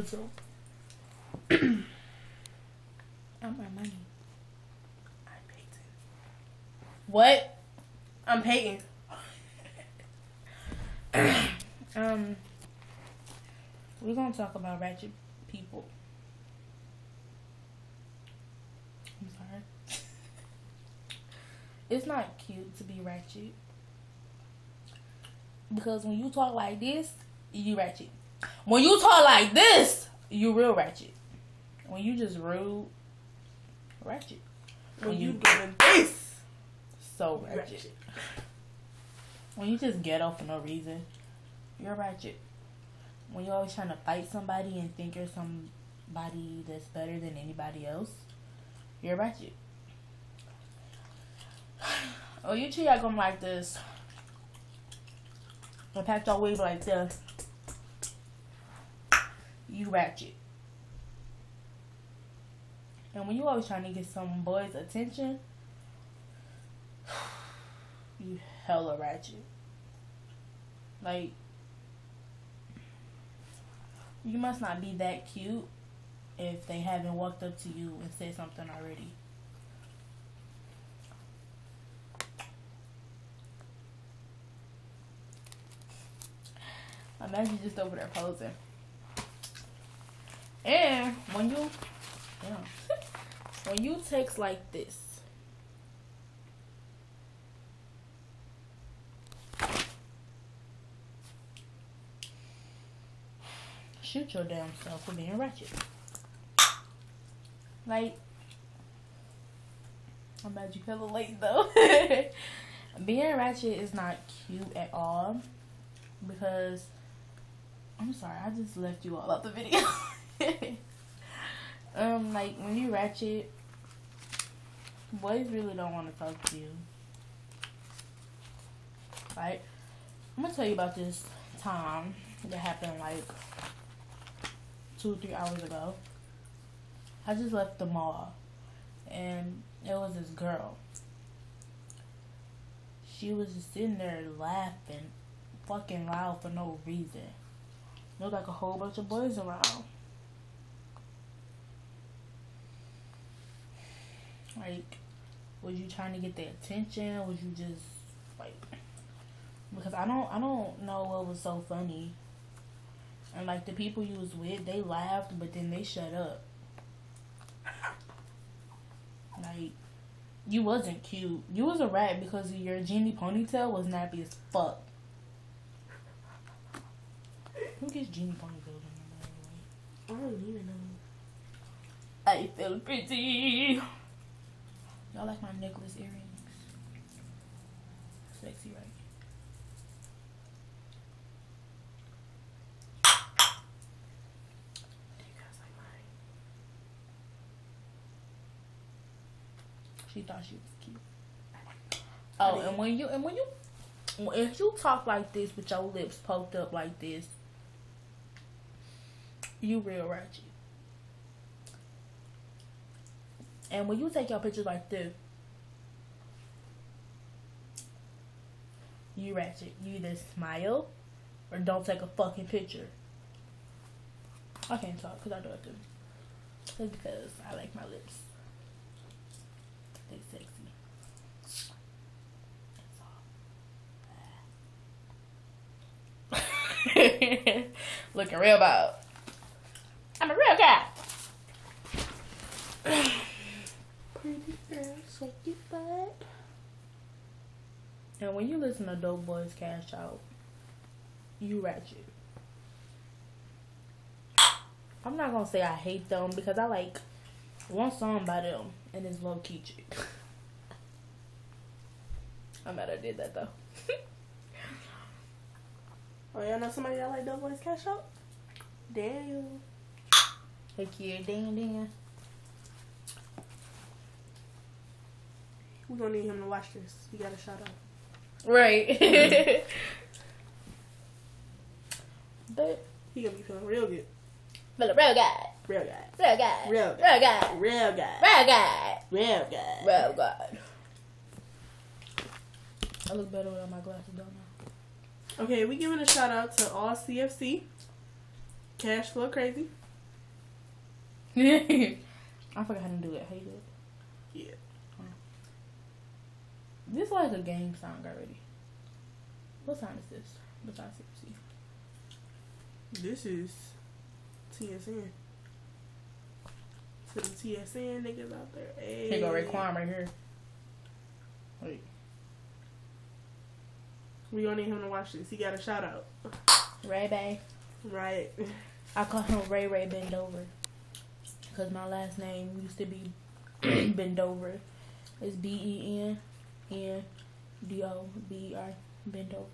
So, I'm my money. I'm Peyton. What? I'm Peyton. We're gonna talk about ratchet people. I'm sorry. It's not cute to be ratchet. Because when you talk like this, you ratchet. When you talk like this, you real ratchet. When you just rude, ratchet. When you doing this, so ratchet. When you just ghetto for no reason, you're ratchet. When you're always trying to fight somebody and think you're somebody that's better than anybody else, you're ratchet. Oh, you treat like I'm like this. And pack your wig like this. You ratchet. And when you always trying to get some boy's attention, you hella ratchet. Like, you must not be that cute if they haven't walked up to you and said something already. Imagine just over there posing. And when you text like this, shoot your damn self for being ratchet. Like, I'm glad you feel late though. Being ratchet is not cute at all because I'm sorry, I just left you all out the video. Like when you ratchet, boys really don't want to talk to you. Like, I'm gonna tell you about this time that happened like 2-3 hours ago. I just left the mall and it was this girl. She was just sitting there laughing fucking loud for no reason. There was like a whole bunch of boys around. Like, was you trying to get their attention? Was you just like, because I don't know what was so funny. And like the people you was with, they laughed, but then they shut up. Like, you wasn't cute. You was a rat because your genie ponytail was nappy as fuck. Who gets genie ponytails in there anyway? I don't even know. I feel pretty. Y'all like my necklace earrings? Sexy, right? Do you guys like mine? She thought she was cute. Oh, and if you talk like this with your lips poked up like this, you real ratchet. And when you take your pictures like this, you ratchet. You either smile or don't take a fucking picture. I can't talk because I do it too. It's because I like my lips. They sexy. That's all. Looking real bad. I'm a real guy. Pretty girl, shake your butt. And when you listen to Dope Boys Cash Out, you ratchet. I'm not gonna say I hate them because I like one song by them and it's low key chick. I'm mad I did that though. Oh, y'all know somebody that like Dope Boys Cash Out? Daniel. Hey kid, Dan. We're gonna need him to watch this. You gotta shout out. Right. But he gonna be feeling real good. But a real guy. Real guy. Real guy. Real guy. Real guy. Real guy. Real guy. Real guy. Real God. I look better without my glasses, don't I? Okay, we giving a shout out to all CFC. Cash Flow Crazy. I forgot how to do it. How you do it? Yeah. This is like a game song already. What song is this? Besides CPC? This is TSN. To the TSN niggas out there. Hey. Here go Raekwon right here. Wait. We gonna need him to watch this. He got a shout out. Ray Bay. Right. I call him Ray Bend Over. Because my last name used to be Bend Over. It's BENNDOVER. Bend Over.